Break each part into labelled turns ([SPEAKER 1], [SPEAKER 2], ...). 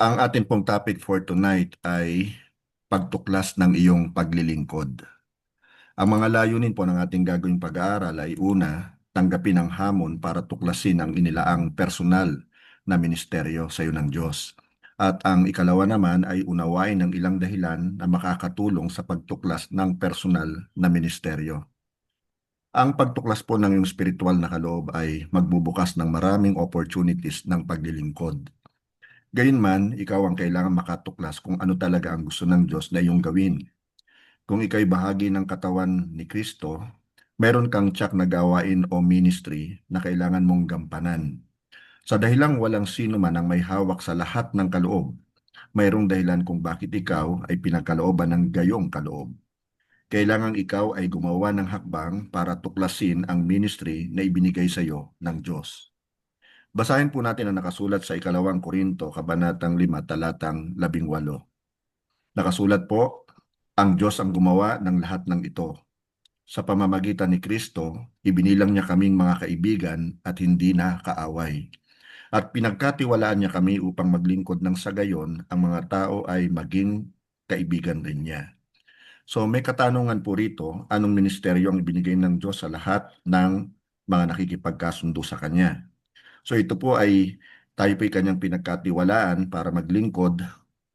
[SPEAKER 1] Ang ating pong topic for tonight ay pagtuklas ng iyong paglilingkod. Ang mga layunin po ng ating gagawing pag-aaral ay una, tanggapin ang hamon para tuklasin ang inilaang personal na ministeryo sa iyo ng Diyos. At ang ikalawa naman ay unawain ang ilang dahilan na makakatulong sa pagtuklas ng personal na ministeryo. Ang pagtuklas po ng iyong spiritual na kaloob ay magbubukas ng maraming opportunities ng paglilingkod. Gayunman, ikaw ang kailangan makatuklas kung ano talaga ang gusto ng Diyos na iyong gawin. Kung ikaw'y bahagi ng katawan ni Kristo, meron kang tiyak na gawain o ministry na kailangan mong gampanan. Sa dahilang walang sino man ang may hawak sa lahat ng kaloob, mayroong dahilan kung bakit ikaw ay pinagkalooban ng gayong kaloob. Kailangang ikaw ay gumawa ng hakbang para tuklasin ang ministry na ibinigay sa iyo ng Diyos. Basahin po natin ang nakasulat sa ikalawang Korinto, kabanatang 5, talatang 18. Nakasulat po, ang Diyos ang gumawa ng lahat ng ito. Sa pamamagitan ni Kristo, ibinilang niya kaming mga kaibigan at hindi na kaaway. At pinagkatiwalaan niya kami upang maglingkod ng sa gayon ang mga tao ay maging kaibigan rin niya. So may katanungan po rito, anong ministeryo ang ibinigay ng Diyos sa lahat ng mga nakikipagkasundo sa Kanya? So ito po ay tayo po ay kanyang pinagkatiwalaan para maglingkod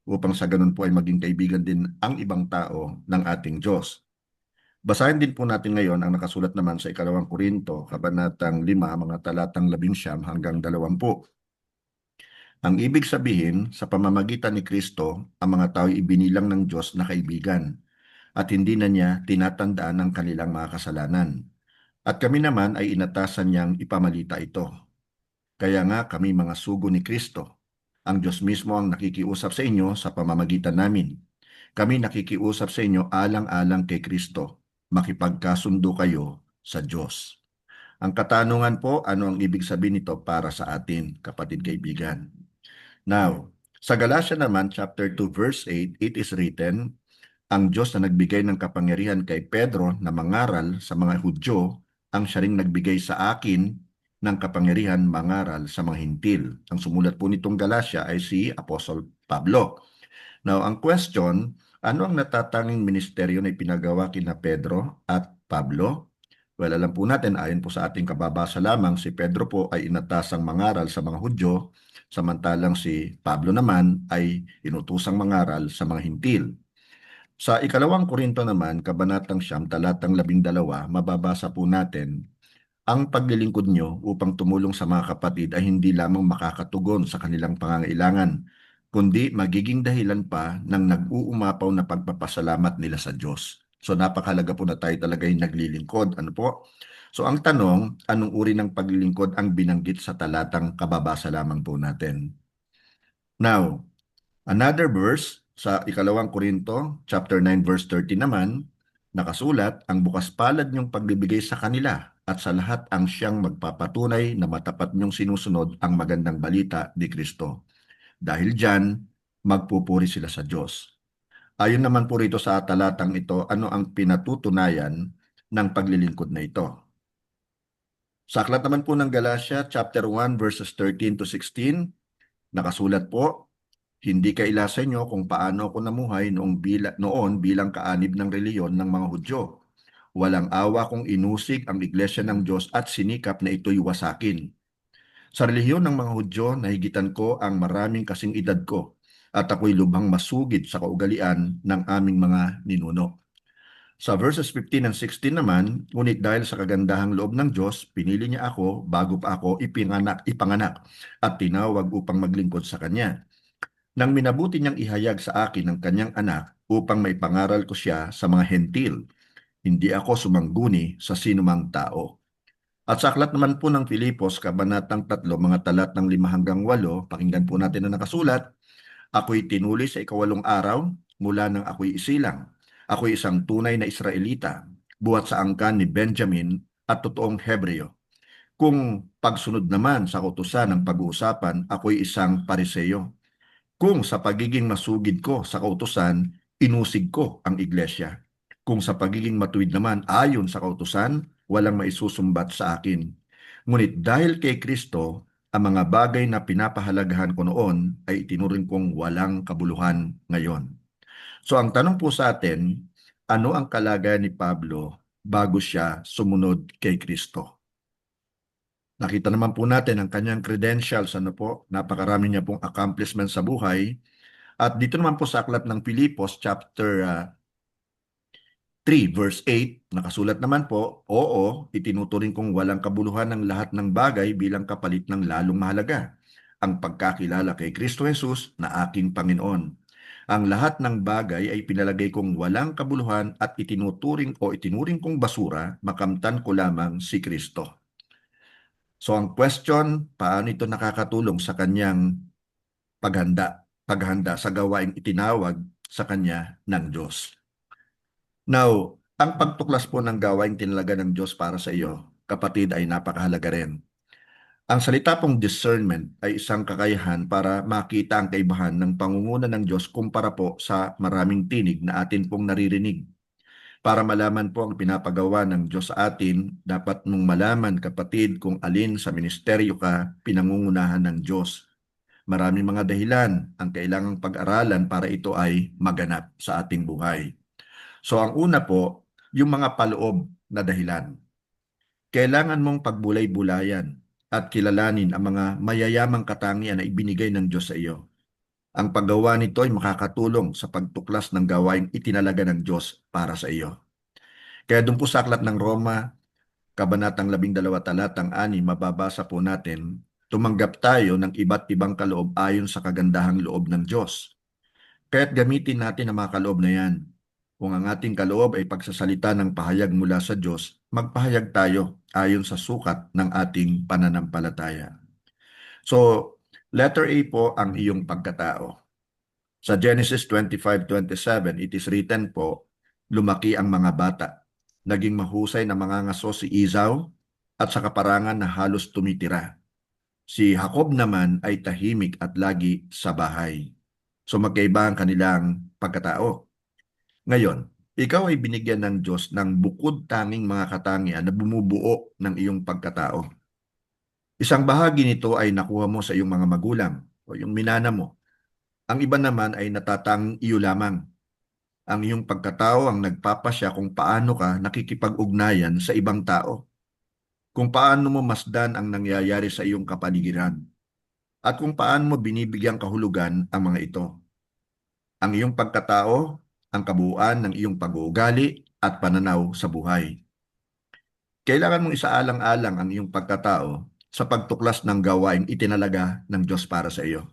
[SPEAKER 1] upang sa ganun po ay maging kaibigan din ang ibang tao ng ating Diyos. Basahin din po natin ngayon ang nakasulat naman sa ikalawang Korinto, kabanatang 5, mga talatang 11 hanggang 20. Ang ibig sabihin, sa pamamagitan ni Kristo, ang mga tao ibinilang ng Diyos na kaibigan at hindi na niya tinatandaan ang kanilang mga kasalanan. At kami naman ay inatasan niyang ipamalita ito. Kaya nga kami mga sugo ni Kristo. Ang Diyos mismo ang nakikiusap sa inyo sa pamamagitan namin. Kami nakikiusap sa inyo alang-alang kay Kristo. Makipagkasundo kayo sa Diyos. Ang katanungan po, ano ang ibig sabihin nito para sa atin, kapatid kaibigan? Now, sa Galatia naman, chapter 2, verse 8, it is written, ang Diyos na nagbigay ng kapangyarihan kay Pedro na mangaral sa mga Hudyo, ang siya ring nagbigay sa akin ng kapangyarihan mangaral sa mga Hintil. Ang sumulat po nitong Galatia ay si Apostle Pablo. Now, ang question, ano ang natatanging ministeryo na ipinagawa kina Pedro at Pablo? Well, alam po natin, ayon po sa ating kababasa lamang, si Pedro po ay inatasang mangaral sa mga Hudyo, samantalang si Pablo naman ay inutusang mangaral sa mga Hintil. Sa ikalawang Korinto naman, kabanatang 9, talatang 12, mababasa po natin, ang paglilingkod nyo upang tumulong sa mga kapatid ay hindi lamang makakatugon sa kanilang pangangailangan, kundi magiging dahilan pa ng nag-uumapaw na pagpapasalamat nila sa Diyos. So napakahalaga po na tayo talaga yung naglilingkod. Ano po? So ang tanong, anong uri ng paglilingkod ang binanggit sa talatang kababasa lamang po natin? Now, another verse sa ikalawang Korinto, chapter 9, verse 30 naman, nakasulat, ang bukas palad niyong pagbibigay sa kanila at sa lahat ang siyang magpapatunay na matapat niyong sinusunod ang magandang balita ni Kristo. Dahil diyan, magpupuri sila sa Diyos. Ayon naman po rito sa talatang ito, ano ang pinatutunayan ng paglilingkod na ito? Sa aklat naman po ng Galatia, chapter 1, verses 13 to 16, nakasulat po, hindi kaila sa inyo kung paano ako namuhay noon bilang kaanib ng reliyon ng mga Hudyo. Walang awa kung inusig ang iglesia ng Diyos at sinikap na ito'y wasakin. Sa relihiyon ng mga Hudyo, nahigitan ko ang maraming kasing edad ko at ako'y lubhang masugid sa kaugalian ng aming mga ninuno. Sa verses 15 and 16 naman, ngunit dahil sa kagandahang loob ng Diyos, pinili niya ako bago pa ako ipanganak at tinawag upang maglingkod sa Kanya. Nang minabuti niyang ihayag sa akin ang kanyang anak upang maipangaral ko siya sa mga hentil, hindi ako sumangguni sa sinumang tao. At sa aklat naman po ng Filipos, kabanatang 3, mga talat ng 5 hanggang 8, pakinggan po natin na nakasulat, ako'y tinuli sa ikawalong araw mula nang ako'y isilang. Ako'y isang tunay na Israelita, buhat sa angkan ni Benjamin at totoong Hebreo. Kung pagsunod naman sa kautusan ng pag-uusapan, ako'y isang Pariseo. Kung sa pagiging masugid ko sa kautusan, inusig ko ang iglesia. Kung sa pagiging matuwid naman ayon sa kautusan, walang maisusumbat sa akin. Ngunit dahil kay Kristo Ang mga bagay na pinapahalagahan ko noon ay itinuring kong walang kabuluhan ngayon. So ang tanong po sa atin, ano ang kalagayan ni Pablo bago siya sumunod kay Kristo? Nakita naman po natin ang kanyang credentials, ano po, napakarami niya pong accomplishments sa buhay. At dito naman po sa aklat ng Pilipos, chapter 3 verse 8, nakasulat naman po, oo, itinuturing kong walang kabuluhan ng lahat ng bagay bilang kapalit ng lalong mahalaga, ang pagkakilala kay Kristo Jesus na aking Panginoon. Ang lahat ng bagay ay pinalagay kong walang kabuluhan at itinuring kong basura, makamtan ko lamang si Kristo. So ang question, paano ito nakakatulong sa kanyang paghanda sa gawaing itinawag sa kanya ng Diyos? Now, ang pagtuklas po ng gawaing tinalaga ng Diyos para sa iyo, kapatid, ay napakahalaga rin. Ang salita pong discernment ay isang kakayahan para makita ang kaibahan ng pangunguna ng Diyos kumpara po sa maraming tinig na atin pong naririnig. Para malaman po ang pinapagawa ng Diyos sa atin, dapat mong malaman, kapatid, kung alin sa ministeryo ka pinangungunahan ng Diyos. Maraming mga dahilan ang kailangang pag-aralan para ito ay maganap sa ating buhay. So ang una po, yung mga paloob na dahilan. Kailangan mong pagbulay-bulayan at kilalanin ang mga mayayamang katangian na ibinigay ng Diyos sa iyo. Ang paggawa nito ay makakatulong sa pagtuklas ng gawaing itinalaga ng Diyos para sa iyo. Kaya doon po sa aklat ng Roma, Kabanatang 12, talatang 6, mababasa po natin, tumanggap tayo ng iba't ibang kaloob ayon sa kagandahang loob ng Diyos. Kaya't gamitin natin ang mga kaloob na yan. Kung ang ating kaloob ay pagsasalita ng pahayag mula sa Diyos, magpahayag tayo ayon sa sukat ng ating pananampalataya. So, letter A po ang iyong pagkatao. Sa Genesis 25:27, it is written po, lumaki ang mga bata. Naging mahusay na mangangaso si Esau at sa kaparangan na halos tumitira. Si Jacob naman ay tahimik at lagi sa bahay. So magkaiba ang kanilang pagkatao. Ngayon, ikaw ay binigyan ng Diyos ng bukod tanging mga katangian na bumubuo ng iyong pagkatao. Isang bahagi nito ay nakuha mo sa iyong mga magulang o yung minana mo. Ang iba naman ay natatang iyo lamang. Ang iyong pagkatao ang nagpapasya kung paano ka nakikipag-ugnayan sa ibang tao, kung paano mo masdan ang nangyayari sa iyong kapaligiran, at kung paano mo binibigyang kahulugan ang mga ito. Ang iyong pagkatao, ang kabuuan ng iyong pag-uugali at pananaw sa buhay. Kailangan mong isaalang-alang ang iyong pagkatao sa pagtuklas ng gawain itinalaga ng Diyos para sa iyo.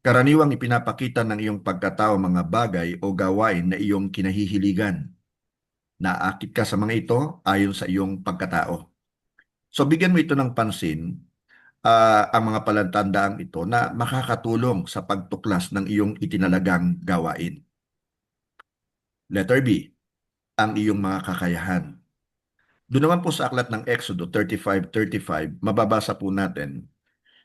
[SPEAKER 1] Karaniwang ipinapakita ng iyong pagkatao mga bagay o gawain na iyong kinahihiligan. Naakit ka sa mga ito ayon sa iyong pagkatao. So bigyan mo ito ng pansin, ang mga palatandaan ito na makakatulong sa pagtuklas ng iyong itinalagang gawain. Letter B, ang iyong mga kakayahan. Doon naman po sa aklat ng Exodo 35:35, mababasa po natin,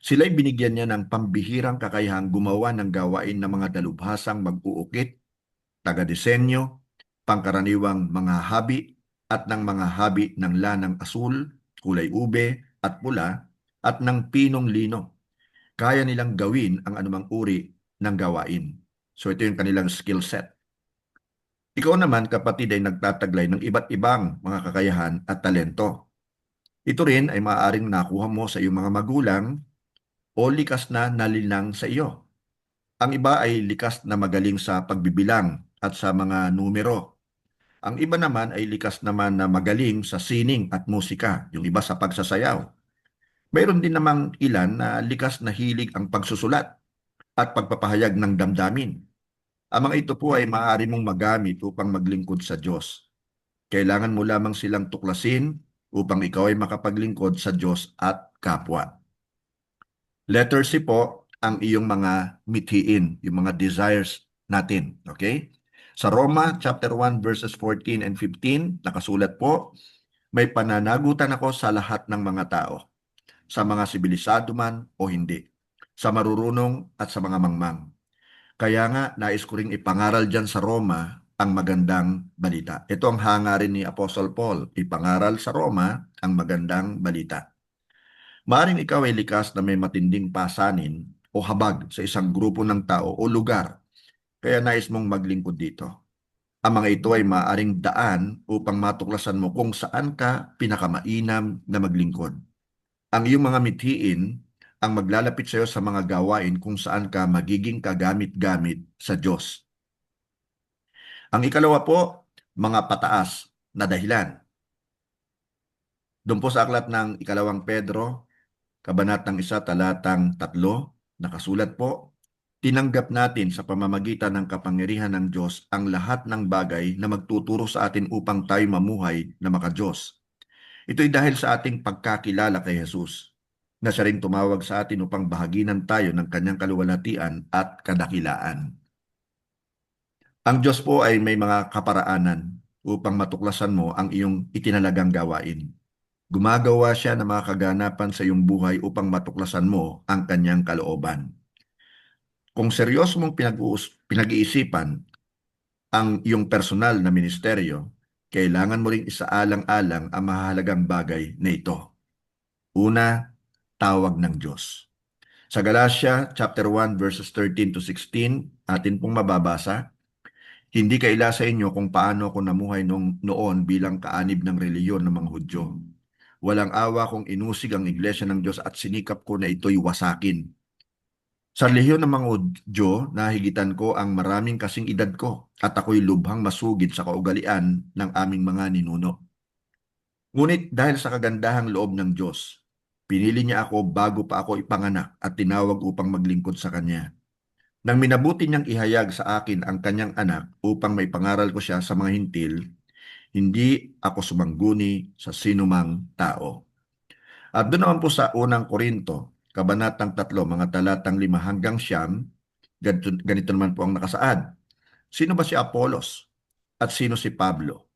[SPEAKER 1] sila'y binigyan niya ng pambihirang kakayahang gumawa ng gawain ng mga dalubhasang mag-uukit, taga-disenyo, pangkaraniwang mga habi, at ng mga habi ng lanang asul, kulay ube at pula, at ng pinong lino. Kaya nilang gawin ang anumang uri ng gawain. So ito yung kanilang skill set. Ikaw naman, kapatid, ay nagtataglay ng iba't ibang mga kakayahan at talento. Ito rin ay maaaring nakuha mo sa iyong mga magulang o likas na nalinang sa iyo. Ang iba ay likas na magaling sa pagbibilang at sa mga numero. Ang iba naman ay likas naman na magaling sa sining at musika, yung iba sa pagsasayaw. Mayroon din namang ilan na likas na hilig ang pagsusulat at pagpapahayag ng damdamin. Ang mga ito po ay maaari mong magamit upang maglingkod sa Diyos. Kailangan mo lamang silang tuklasin upang ikaw ay makapaglingkod sa Diyos at kapwa. Letter C po, ang iyong mga mithiin, yung mga desires natin. Okay? Sa Roma chapter 1 verses 14 and 15, nakasulat po, may pananagutan ako sa lahat ng mga tao, sa mga sibilisado man o hindi, sa marurunong at sa mga mangmang. Kaya nga, nais ko ring ipangaral dyan sa Roma ang magandang balita. Ito ang hangarin ni Apostle Paul, ipangaral sa Roma ang magandang balita. Maaring ikaw ay likas na may matinding pasanin o habag sa isang grupo ng tao o lugar, kaya nais mong maglingkod dito. Ang mga ito ay maaaring daan upang matuklasan mo kung saan ka pinakamainam na maglingkod. Ang iyong mga mithiin ang maglalapit sa iyo sa mga gawain kung saan ka magiging kagamit-gamit sa Diyos. Ang ikalawa po, mga pataas na dahilan. Doon po sa aklat ng ikalawang Pedro, kabanatang 1, talatang 3, nakasulat po, tinanggap natin sa pamamagitan ng kapangyarihan ng Diyos ang lahat ng bagay na magtuturo sa atin upang tayo mamuhay na maka-Diyos. Ito'y dahil sa ating pagkakilala kay Jesus, na siya ring tumawag sa atin upang bahaginan tayo ng kanyang kaluwalhatian at kadakilaan. Ang Diyos po ay may mga kaparaanan upang matuklasan mo ang iyong itinalagang gawain. Gumagawa siya ng mga kaganapan sa iyong buhay upang matuklasan mo ang kanyang kalooban. Kung seryoso mong pinag-iisipan ang iyong personal na ministeryo, kailangan mo ring isaalang-alang ang mahalagang bagay na ito. Una, tawag ng Diyos. Sa Galatia chapter 1 verses 13 to 16, atin pong mababasa, hindi kaila sa inyo kung paano ako namuhay noon bilang kaanib ng reliyon ng mga Hudyo. Walang awa kung inusig ang iglesia ng Diyos at sinikap ko na ito'y wasakin. Sa lehiyon ng mga Hudyo, nahigitan ko ang maraming kasing edad ko at ako'y lubhang masugid sa kaugalian ng aming mga ninuno. Ngunit dahil sa kagandahang loob ng Diyos, pinili niya ako bago pa ako ipanganak at tinawag upang maglingkod sa Kanya. Nang minabuti niyang ihayag sa akin ang Kanyang anak upang may pangaral ko siya sa mga hintil, hindi ako sumangguni sa sinumang tao. At doon naman po sa unang Korinto, kabanatang 3, mga talatang 5 hanggang 9, ganito naman po ang nakasaad. Sino ba si Apolos at sino si Pablo?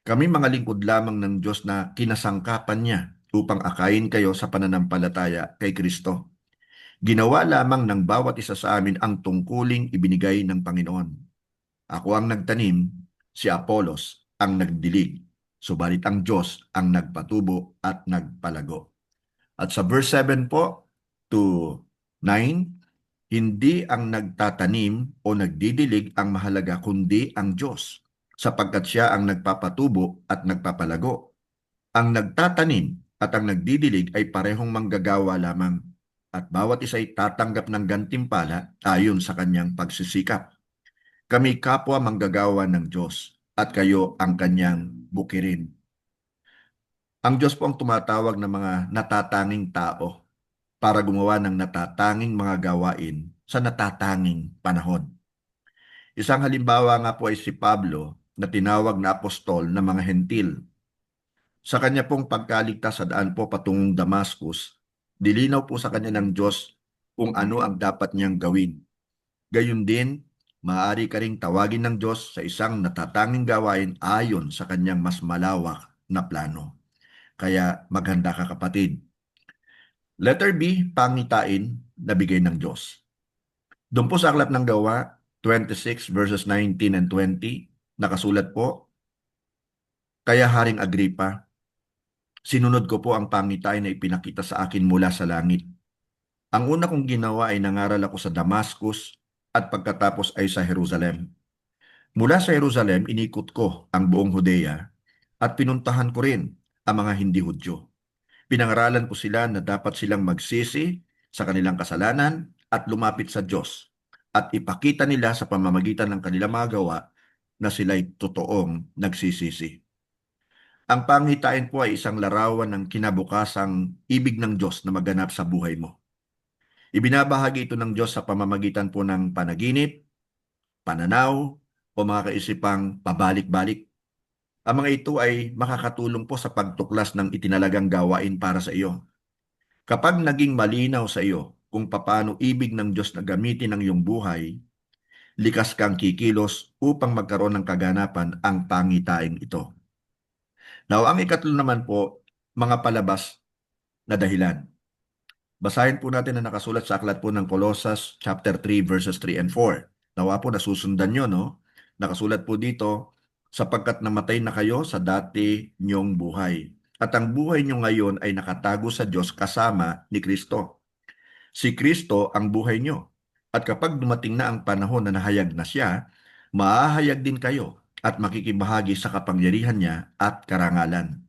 [SPEAKER 1] Kami mga lingkod lamang ng Diyos na kinasangkapan niya upang akayin kayo sa pananampalataya kay Kristo. Ginawa lamang ng bawat isa sa amin ang tungkuling ibinigay ng Panginoon. Ako ang nagtanim, si Apolos ang nagdilig, subalit ang Diyos ang nagpatubo at nagpalago. At sa verse 7 po to 9, hindi ang nagtatanim o nagdidilig ang mahalaga kundi ang Diyos, sapagkat siya ang nagpapatubo at nagpapalago. Ang nagtatanim at ang nagdidilig ay parehong manggagawa lamang at bawat isa ay tatanggap ng gantimpala ayon sa kanyang pagsisikap. Kami kapwa manggagawa ng Diyos at kayo ang kanyang bukirin. Ang Diyos po ang tumatawag ng mga natatanging tao para gumawa ng natatanging mga gawain sa natatanging panahon. Isang halimbawa nga po ay si Pablo na tinawag na apostol ng mga hentil. Sa kanya pong pagkaligtas sa daan po patungong Damascus, dilinaw po sa kanya ng Diyos kung ano ang dapat niyang gawin. Gayun din, maaari ka ring tawagin ng Diyos sa isang natatanging gawain ayon sa kanyang mas malawak na plano. Kaya maghanda ka kapatid. Letter B, pangitain na bigay ng Diyos. Doon po sa aklat ng Gawa, 26 verses 19 and 20, nakasulat po, Kaya Haring Agripa, sinunod ko po ang pangitain na ipinakita sa akin mula sa langit. Ang una kong ginawa ay nangaral ako sa Damascus at pagkatapos ay sa Jerusalem. Mula sa Jerusalem, inikot ko ang buong Judea at pinuntahan ko rin ang mga hindi Hudyo. Pinangaralan ko sila na dapat silang magsisi sa kanilang kasalanan at lumapit sa Diyos at ipakita nila sa pamamagitan ng kanilang mga gawa na sila'y totoong nagsisisi. Ang pangitain po ay isang larawan ng kinabukasang ibig ng Diyos na maganap sa buhay mo. Ibinabahagi ito ng Diyos sa pamamagitan po ng panaginip, pananaw, o mga kaisipang pabalik-balik. Ang mga ito ay makakatulong po sa pagtuklas ng itinalagang gawain para sa iyo. Kapag naging malinaw sa iyo kung paano ibig ng Diyos na gamitin ang iyong buhay, likas kang kikilos upang magkaroon ng kaganapan ang pangitain ito. Now, ang ikatlo naman po, mga palabas na dahilan. Basahin po natin na nakasulat sa aklat po ng Colossus chapter 3 verses 3 and 4. Nawa po nasusundan nyo, no? Nakasulat po dito, sapagkat namatay na kayo sa dati niyong buhay. at ang buhay nyo ngayon ay nakatago sa Diyos kasama ni Kristo. Si Kristo ang buhay nyo. At kapag dumating na ang panahon na nahayag na siya, maahayag din kayo at makikibahagi sa kapangyarihan niya at karangalan.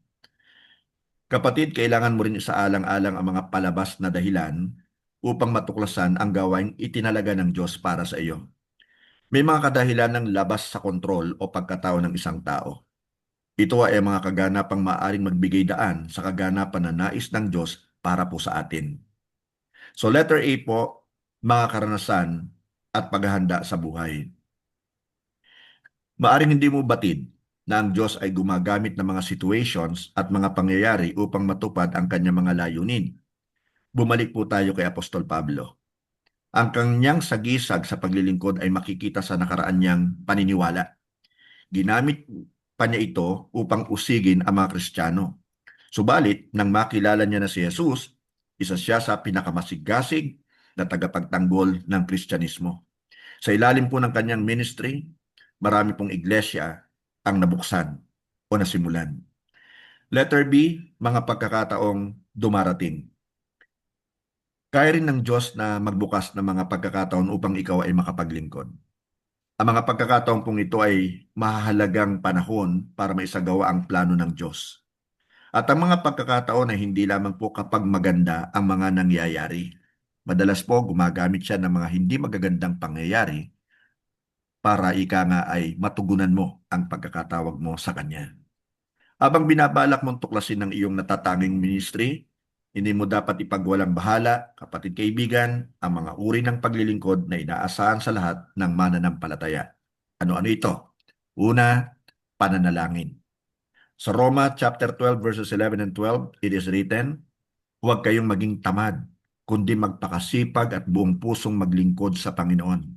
[SPEAKER 1] Kapatid, kailangan mo rin isaalang-alang ang mga palabas na dahilan upang matuklasan ang gawaing itinalaga ng Diyos para sa iyo. May mga kadahilan ng labas sa kontrol o pagkatao ng isang tao. Ito ay mga kaganapang maaaring magbigay daan sa kaganapan na nais ng Diyos para po sa atin. So letter A po, mga karanasan at paghahanda sa buhay. Maaring hindi mo batid na ang Diyos ay gumagamit ng mga situations at mga pangyayari upang matupad ang kanyang mga layunin. Bumalik po tayo kay Apostol Pablo. Ang kanyang sagisag sa paglilingkod ay makikita sa nakaraan niyang paniniwala. Ginamit pa niya ito upang usigin ang mga Kristiyano. Subalit, nang makilala niya na si Jesus, isa siya sa pinakamasigasig na tagapagtanggol ng Kristyanismo. Sa ilalim po ng kanyang ministry, marami pong iglesia ang nabuksan o nasimulan. Letter B, mga pagkakataong dumarating. Kaya rin ng Diyos na magbukas ng mga pagkakataon upang ikaw ay makapaglingkod. Ang mga pagkakataon pong ito ay mahahalagang panahon para maisagawa ang plano ng Diyos. At ang mga pagkakataon ay hindi lamang po kapag maganda ang mga nangyayari. Madalas po gumagamit siya ng mga hindi magagandang pangyayari para ika nga ay matugunan mo ang pagkakatawag mo sa Kanya. Habang binabalak mong tuklasin ng iyong natatanging ministry, hindi mo dapat ipagwalang bahala, kapatid kaibigan, ang mga uri ng paglilingkod na inaasahan sa lahat ng mananampalataya. Ano-ano ito? Una, pananalangin. Sa Roma chapter 12 verses 11 and 12, it is written, "Huwag kayong maging tamad, kundi magpakasipag at buong pusong maglingkod sa Panginoon.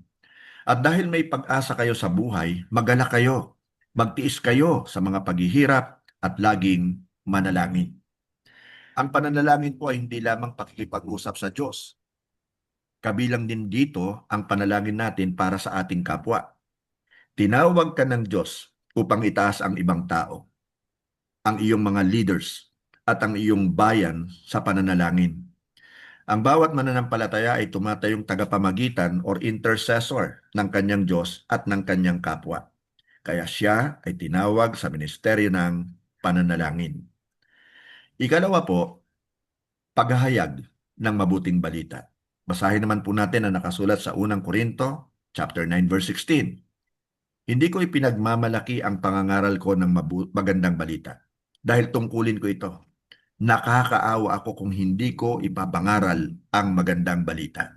[SPEAKER 1] At dahil may pag-asa kayo sa buhay, magalak kayo. Magtiis kayo sa mga paghihirap at laging manalangin." Ang pananalangin po ay hindi lamang pakikipag-usap sa Diyos. Kabilang din dito ang panalangin natin para sa ating kapwa. Tinawag ka ng Diyos upang itaas ang ibang tao, ang iyong mga leaders, at ang iyong bayan sa pananalangin. Ang bawat mananampalataya ay tumatayong tagapamagitan or intercessor ng kanyang Diyos at ng kanyang kapwa. Kaya siya ay tinawag sa ministeryo ng pananalangin. Ikalawa po, paghahayag ng mabuting balita. Basahin naman po natin ang nakasulat sa unang Korinto, chapter 9, verse 16. Hindi ko ipinagmamalaki ang pangangaral ko ng magandang balita dahil tungkulin ko ito. Nakakaawa ako kung hindi ko ipapangaral ang magandang balita.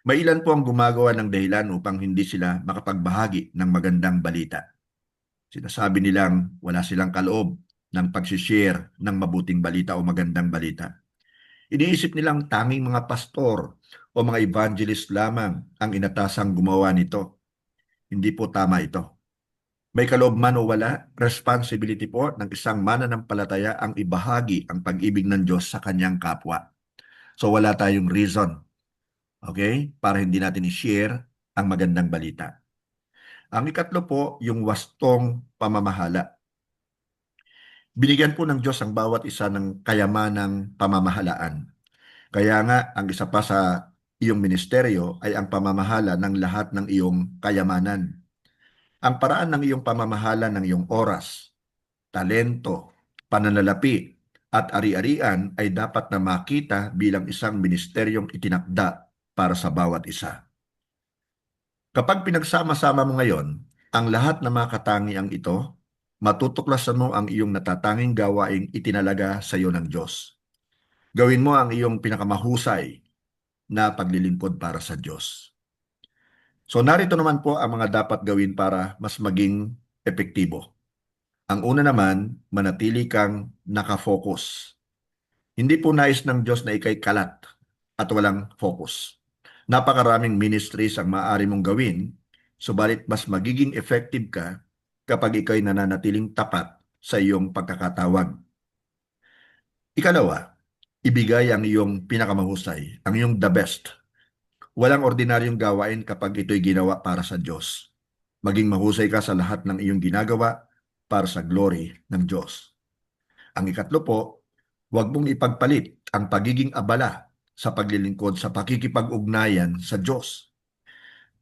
[SPEAKER 1] May ilan po ang gumagawa ng dahilan upang hindi sila makapagbahagi ng magandang balita. Sinasabi nilang wala silang kaloob ng pag-share ng mabuting balita o magandang balita. Iniisip nilang tanging mga pastor o mga evangelist lamang ang inatasang gumawa nito. Hindi po tama ito. May kaloob man o wala, responsibility po ng isang mananampalataya ang ibahagi ang pag-ibig ng Diyos sa kanyang kapwa. So wala tayong reason, okay, para hindi natin i-share ang magandang balita. Ang ikatlo po, yung wastong pamamahala. Binigyan po ng Diyos ang bawat isa ng kayamanang pamamahalaan. Kaya nga, ang isa pa sa iyong ministeryo ay ang pamamahala ng lahat ng iyong kayamanan. Ang paraan ng iyong pamamahala ng iyong oras, talento, pananalapi, at ari-arian ay dapat na makita bilang isang ministeryong itinakda para sa bawat isa. Kapag pinagsama-sama mo ngayon ang lahat ng mga katangiang ito, matutuklasan mo ang iyong natatanging gawaing itinalaga sa iyo ng Diyos. Gawin mo ang iyong pinakamahusay na paglilingkod para sa Diyos. So narito naman po ang mga dapat gawin para mas maging epektibo. Ang una naman, manatili kang nakafocus. Hindi po nais ng Diyos na ikay kalat at walang focus. Napakaraming ministries ang maaari mong gawin, subalit mas magiging effective ka kapag ikay nananatiling tapat sa iyong pagkakatawag. Ikalawa, ibigay ang iyong pinakamahusay, ang iyong the best. Walang ordinaryong gawain kapag ito'y ginawa para sa Diyos. Maging mahusay ka sa lahat ng iyong ginagawa para sa glory ng Diyos. Ang ikatlo po, huwag mong ipagpalit ang pagiging abala sa paglilingkod sa pakikipag-ugnayan sa Diyos.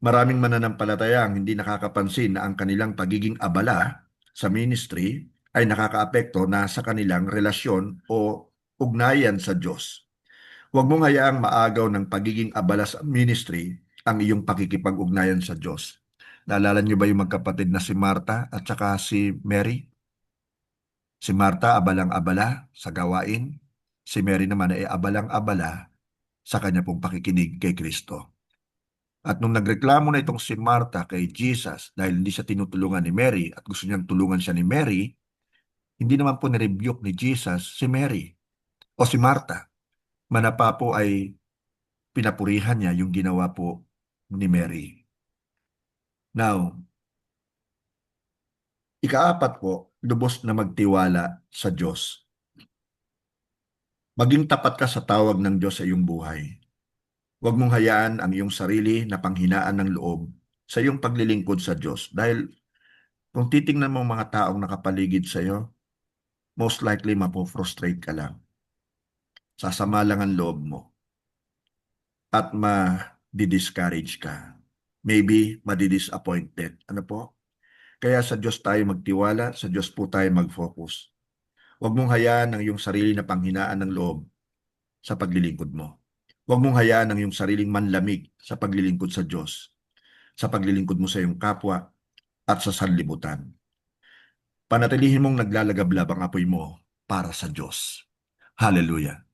[SPEAKER 1] Maraming mananampalataya ang hindi nakakapansin na ang kanilang pagiging abala sa ministry ay nakakaapekto na sa kanilang relasyon o ugnayan sa Diyos. Huwag mong hayaang maagaw ng pagiging abala sa ministry ang iyong pakikipag-ugnayan sa Diyos. Naalala niyo ba yung magkapatid na si Martha at saka si Mary? Si Martha abalang-abala sa gawain, si Mary naman ay abalang-abala sa kanya pong pakikinig kay Kristo. At nung nagreklamo na itong si Martha kay Jesus dahil hindi siya tinutulungan ni Mary at gusto niyang tulungan siya ni Mary, hindi naman po nirebuke ni Jesus si Mary o si Martha. Manapa po ay pinapurihan niya yung ginawa po ni Mary. Now, ikaapat po, lubos na magtiwala sa Diyos. Maging tapat ka sa tawag ng Diyos sa iyong buhay. Huwag mong hayaan ang iyong sarili na panghinaan ng loob sa iyong paglilingkod sa Diyos. Dahil kung titingnan mo ang mga taong nakapaligid sa iyo, most likely mapo-frustrate ka lang. Sasama lang ang loob mo at ma-discourage ka. Maybe madi-disappointed. Ano po? Kaya sa Diyos tayo magtiwala, sa Diyos po tayo mag-focus. Huwag mong hayaan ang iyong sarili na panghinaan ng loob sa paglilingkod mo. Huwag mong hayaan ang iyong sariling manlamig sa paglilingkod sa Diyos, sa paglilingkod mo sa iyong kapwa at sa sanlibutan. Panatilihin mong naglalagablab ang apoy mo para sa Diyos. Hallelujah.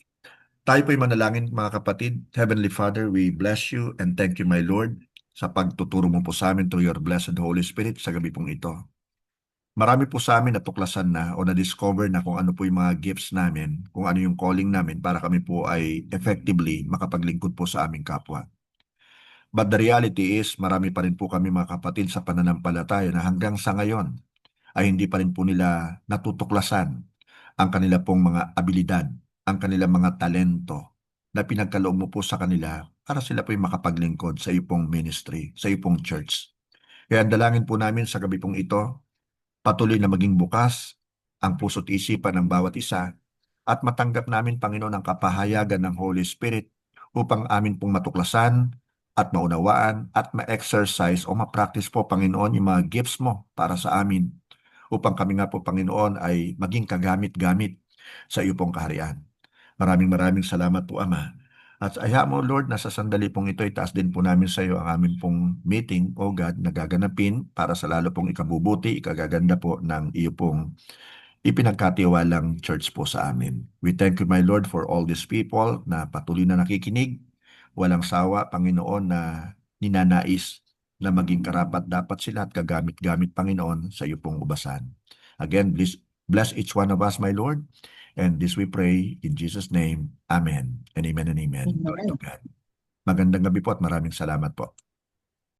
[SPEAKER 1] Tayo po'y manalangin mga kapatid. Heavenly Father, we bless you and thank you my Lord sa pagtuturo mo po sa amin through your blessed Holy Spirit sa gabi pong ito. Marami po sa amin natuklasan na o na-discover na kung ano po yung mga gifts namin, kung ano yung calling namin para kami po ay effectively makapaglingkod po sa aming kapwa. But the reality is, marami pa rin po kami mga kapatid sa pananampalataya na hanggang sa ngayon ay hindi pa rin po nila natutuklasan ang kanila pong mga abilidad, ang kanilang mga talento na pinagkaloob mo po sa kanila para sila po ay makapaglingkod sa iyong ministry, sa iyong church. Kaya ang dalangin po namin sa gabi pong ito, patuloy na maging bukas ang puso't isipan ng bawat isa at matanggap namin, Panginoon, ang kapahayagan ng Holy Spirit upang amin pong matuklasan at maunawaan at ma-exercise o ma-practice po, Panginoon, yung mga gifts mo para sa amin upang kami nga po, Panginoon, ay maging kagamit-gamit sa iyo pong kaharian. Maraming maraming salamat po, Ama. At ayaw mo, Lord, na sa sandali pong ito, itaas din po namin sa iyo ang aming pong meeting, O God, na gaganapin para sa lalo pong ikabubuti, ikagaganda po ng iyo pong ipinagkatiwalang church po sa amin. We thank you, my Lord, for all these people na patuloy na nakikinig, walang sawa, Panginoon, na ninanais na maging karapat dapat sila at kagamit-gamit, Panginoon, sa iyo pong ubasan. Again, bless each one of us, my Lord, and this we pray in Jesus' name. Amen. And amen and amen. Glory to
[SPEAKER 2] Amen.
[SPEAKER 1] God. Magandang gabi po at maraming salamat po.